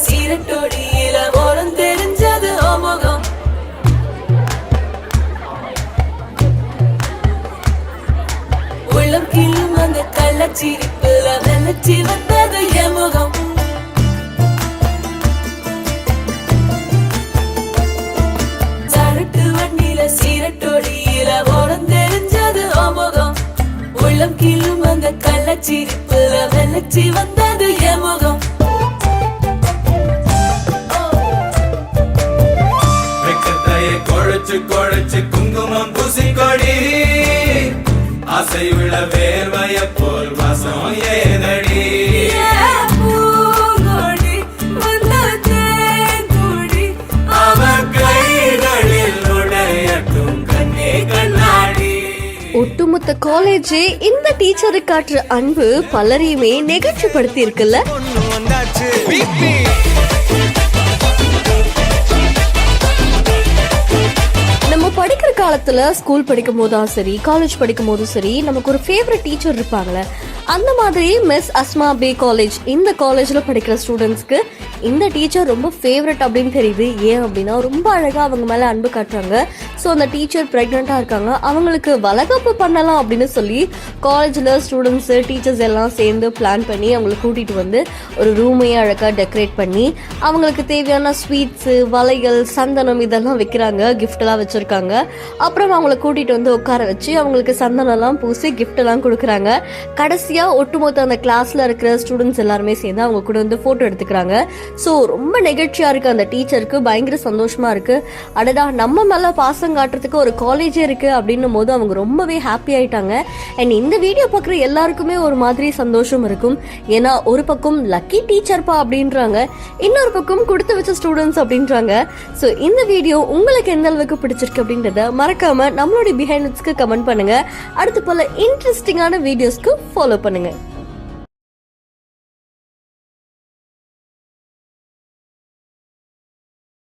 சீரட்டோடியில ஓரம் தெரிஞ்சது ஓமுகம். உள்ளம் கிள்ளும் அந்த கள்ளச்சிரிப்புல வெள்ளச்சி வந்தது எமுகம். சரட்டு வண்டியில சீரட்டோடியில ஓரம் தெரிஞ்சது ஓமுகம். உள்ளம் கிள்ளும் அந்த கள்ளச்சிரிப்புல வெள்ளச்சி வந்தது எமுகம். கொழைச்சு கொழைச்சு குங்குமம் பூசிக்கொடி ஆசை உள்ள வேர்வைய போல் வாசம் ஏதடி. அவன் கைகளில் உடையட்டும் கண்ணே கண்ணாடி. ஒட்டுமொத்த காலேஜே இந்த டீச்சரை காட்டுற அன்பு பலரையுமே நெகிழ்ச்சிப்படுத்தி இருக்குல்ல. நம்ம படிக்கிற காலத்துல ஸ்கூல் படிக்கும் போதும் சரி, காலேஜ் படிக்கும் போதும் சரி, நமக்கு ஒரு ஃபேவரட் டீச்சர் இருப்பாங்களே. அந்த மாதிரி மிஸ் அஸ்மா பே காலேஜ், இந்த காலேஜ்ல படிக்கிற ஸ்டூடெண்ட்ஸ்க்கு இந்த டீச்சர் ரொம்ப ஃபேவரட் அப்படின்னு தெரியுது. ஏன் அப்படின்னா ரொம்ப அழகா அவங்க மேல அன்பு காட்டுறாங்க. ஸோ அந்த டீச்சர் பிரெக்னெண்டா இருக்காங்க, அவங்களுக்கு வளகாப்பு பண்ணலாம் அப்படின்னு சொல்லி காலேஜ்ல ஸ்டூடெண்ட்ஸ் டீச்சர்ஸ் எல்லாம் சேர்ந்து பிளான் பண்ணி அவங்களை கூட்டிட்டு வந்து ஒரு ரூமையே அழகா டெக்கரேட் பண்ணி அவங்களுக்கு தேவையான ஸ்வீட்ஸு, வளையல், சந்தனம் இதெல்லாம் வைக்கிறாங்க, கிஃப்ட் எல்லாம் வச்சிருக்காங்க. அப்புறம் அவங்களை கூட்டிட்டு வந்து உட்கார வச்சு அவங்களுக்கு சந்தனம் எல்லாம் பூசி கிஃப்ட் எல்லாம் கொடுக்குறாங்க. கடைசியா ஒட்டுமொத்த அந்த கிளாஸ்ல இருக்கிற ஸ்டூடெண்ட்ஸ் எல்லாருமே சேர்ந்து அவங்க கூட வந்து போட்டோ எடுத்துக்கிறாங்க. ஸோ ரொம்ப நெகிழ்ச்சியா இருக்கு. அந்த டீச்சருக்கு பயங்கர சந்தோஷமா இருக்கு. அடடா, நம்ம மேல பாசம் காட்டுறதுக்கு ஒரு காலேஜே இருக்கு அப்படின்னும் போது அவங்க ரொம்பவே ஹாப்பி ஆயிட்டாங்க. அண்ட் இந்த வீடியோ பார்க்குற எல்லாருக்குமே ஒரு மாதிரி சந்தோஷம் இருக்கும். ஏன்னா ஒரு பக்கம் லக்கி டீச்சர்ப்பா அப்படின்றாங்க, இன்னொரு பக்கம் கொடுத்து வச்ச ஸ்டூடெண்ட்ஸ் அப்படின்றாங்க. ஸோ இந்த வீடியோ உங்களுக்கு எந்த அளவுக்கு பிடிச்சிருக்கு அப்படின்றத மறக்காம நம்மளுடைய பிஹைண்ட்ஸ்க்கு கமெண்ட் பண்ணுங்க. அடுத்து போல இன்ட்ரெஸ்டிங்கான வீடியோஸ்க்கு ஃபாலோ பண்ணுங்க.